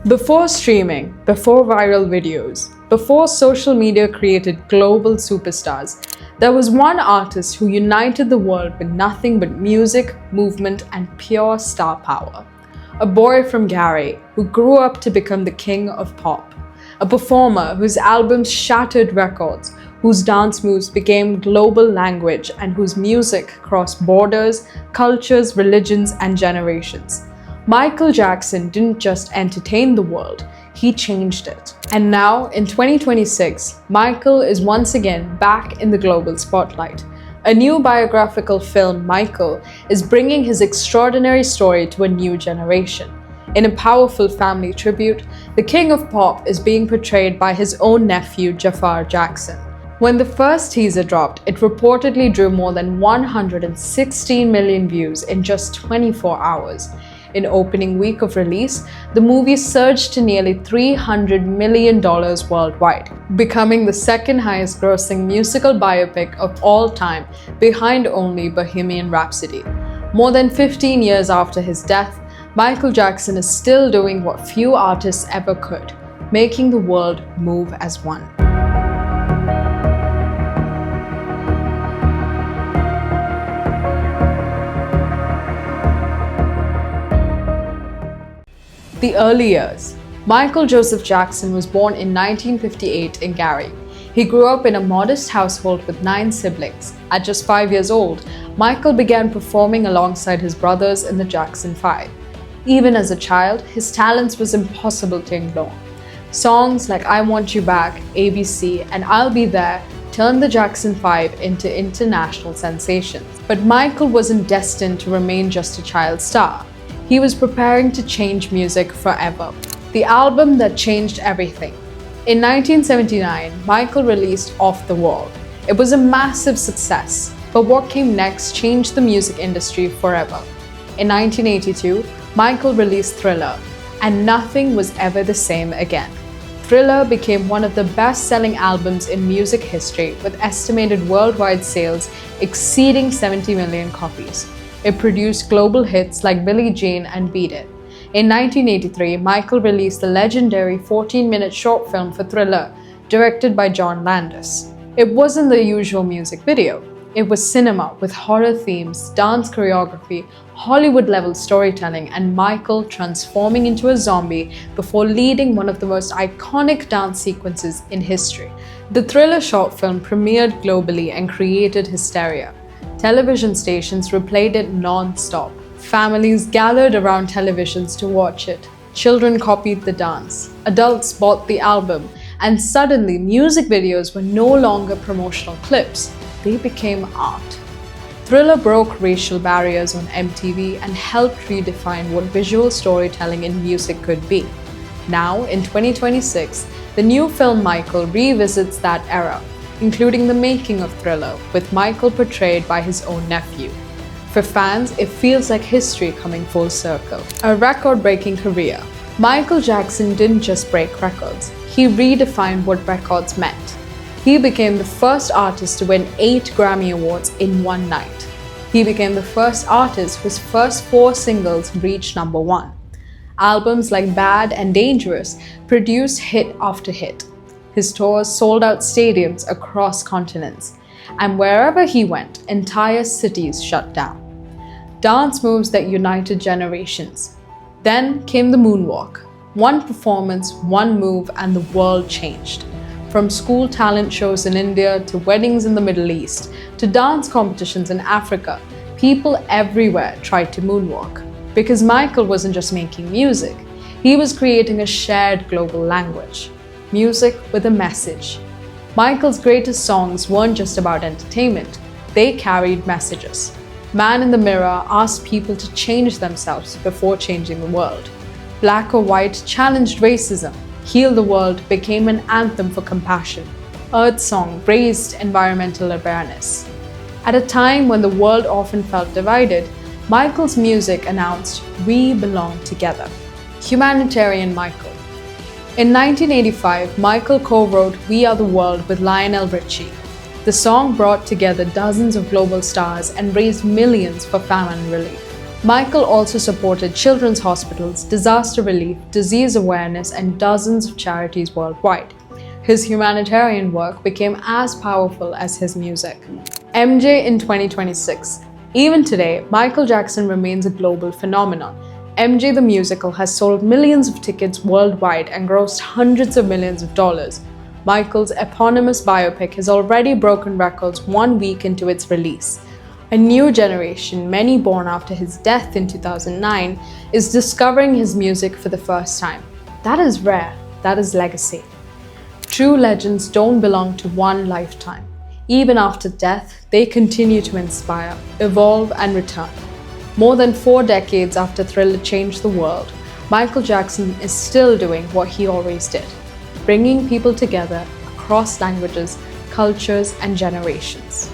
Before streaming, before viral videos, before social media created global superstars, there was one artist who united the world with nothing but music, movement, and pure star power. A boy from Gary who grew up to become the king of pop. A performer whose albums shattered records, whose dance moves became global language, and whose music crossed borders, cultures, religions, and generations. Michael Jackson didn't just entertain the world, he changed it. And now, in 2026, Michael is once again back in the global spotlight. A new biographical film, Michael, is bringing his extraordinary story to a new generation. In a powerful family tribute, the king of pop is being portrayed by his own nephew, Jafar Jackson. When the first teaser dropped, it reportedly drew more than 116 million views in just 24 hours. In opening week of release, the movie surged to nearly $300 million worldwide, becoming the second highest grossing musical biopic of all time, behind only Bohemian Rhapsody. More than 15 years after his death, Michael Jackson is still doing what few artists ever could, making the world move as one. The early years. Michael Joseph Jackson was born in 1958 in Gary. He grew up in a modest household with 9 siblings. At just 5 years old, Michael began performing alongside his brothers in the Jackson 5. Even as a child, his talents was impossible to ignore. Songs like I Want You Back, ABC, and I'll Be There turned the Jackson 5 into international sensations. But Michael wasn't destined to remain just a child star. He was preparing to change music forever. The album that changed everything. In 1979, Michael released Off the Wall. It was a massive success, but what came next changed the music industry forever. In 1982, Michael released Thriller, and nothing was ever the same again. Thriller became one of the best-selling albums in music history, with estimated worldwide sales exceeding 70 million copies. It produced global hits like Billie Jean and Beat It. In 1983, Michael released the legendary 14-minute short film for Thriller, directed by John Landis. It wasn't the usual music video. It was cinema with horror themes, dance choreography, Hollywood-level storytelling, and Michael transforming into a zombie before leading one of the most iconic dance sequences in history. The Thriller short film premiered globally and created hysteria. Television stations replayed it non-stop. Families gathered around televisions to watch it. Children copied the dance. Adults bought the album. And suddenly, music videos were no longer promotional clips. They became art. Thriller broke racial barriers on MTV and helped redefine what visual storytelling in music could be. Now, in 2026, the new film Michael revisits that era, including the making of Thriller, with Michael portrayed by his own nephew. For fans, it feels like history coming full circle. A record-breaking career. Michael Jackson didn't just break records, he redefined what records meant. He became the first artist to win 8 Grammy Awards in one night. He became the first artist whose first 4 singles reached number 1. Albums like Bad and Dangerous produced hit after hit. His tours sold out stadiums across continents, and wherever he went, entire cities shut down. Dance moves that united generations. Then came the moonwalk. One performance, one move, and the world changed. From school talent shows in India to weddings in the Middle East to dance competitions in Africa, people everywhere tried to moonwalk. Because Michael wasn't just making music, he was creating a shared global language. Music with a message. Michael's greatest songs weren't just about entertainment, they carried messages. Man in the Mirror asked people to change themselves before changing the world. Black or White challenged racism. Heal the World became an anthem for compassion. Earth Song raised environmental awareness. At a time when the world often felt divided, Michael's music announced, "We belong together." Humanitarian Michael. In 1985, Michael co-wrote We Are the World with Lionel Richie. The song brought together dozens of global stars and raised millions for famine relief. Michael also supported children's hospitals, disaster relief, disease awareness, and dozens of charities worldwide. His humanitarian work became as powerful as his music. MJ in 2026. Even today, Michael Jackson remains a global phenomenon. MJ the musical has sold millions of tickets worldwide and grossed hundreds of millions of dollars. Michael's eponymous biopic has already broken records 1 week into its release. A new generation, many born after his death in 2009, is discovering his music for the first time. That is rare. That is legacy. True legends don't belong to one lifetime. Even after death, they continue to inspire, evolve, and return. More than 4 decades after Thriller changed the world, Michael Jackson is still doing what he always did, bringing people together across languages, cultures, and generations.